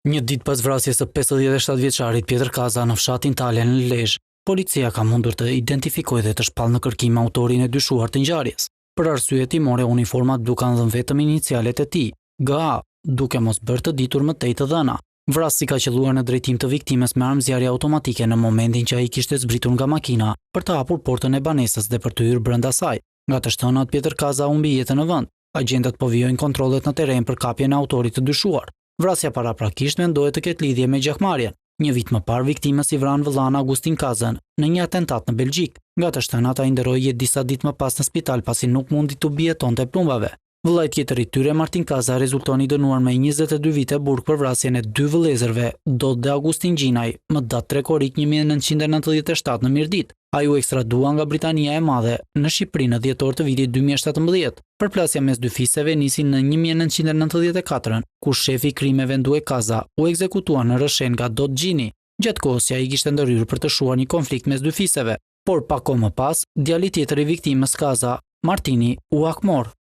Një ditë pas vrasjes së 57 vjeçarit Pjetër Kaza në fshatin Talja në Lezhë, policia ka mundur të identifikojë dhe të shpallë në kërkim autorin e dyshuar të ngjarjes. Për arsye timore, uniformat duke dhënë vetëm inicialet e tij, GA, duke mos bërë të ditur më tej të dhëna. Vrasësi ka qelluar në drejtim të viktimës me armëzjarje automatike në momentin që ai kishte zbritur nga makina për të hapur portën e banesës dhe për të hyrë brenda saj. Nga të shtënat Pjetër Kaza humbi jetën në vend. Agjentët po vijojnë kontrollet në terren për kapjen e autorit të dyshuar. Vrasja paraprakisht mendohet të ketë lidhje me gjakmarrjen. Një vit më parë viktimës i vran vëllana Agustin Kazën në një atentat në Belgjik. Nga të shtënat ai nderoi jetë disa ditë më pas në spital pasi nuk mundi të bietonte plumbave. Vëllai tjetër i tyre, Martin Kaza, rezulton i dënuar me 22 vite burg për vrasjen e 2 vëllezërve, Dot dhe Agustin Gjinaj, më datë 3 korrik 1997 në Mirdit. Ai u ekstradua nga Britania e Madhe në Shqipëri në dhjetor të vitit 2017. Përplasja mes dy fisëve nisi në 1994, ku shefi i krimeve Ndue Kaza u ekzekutua në rrshen nga Dot Gjini. Gjatë kohës ai kishte ndërhyrë për të shuar një konflikt mes dy fisëve, por pak kohë më pas, djali tjetër i viktimës Kaza, Martini, u akmor.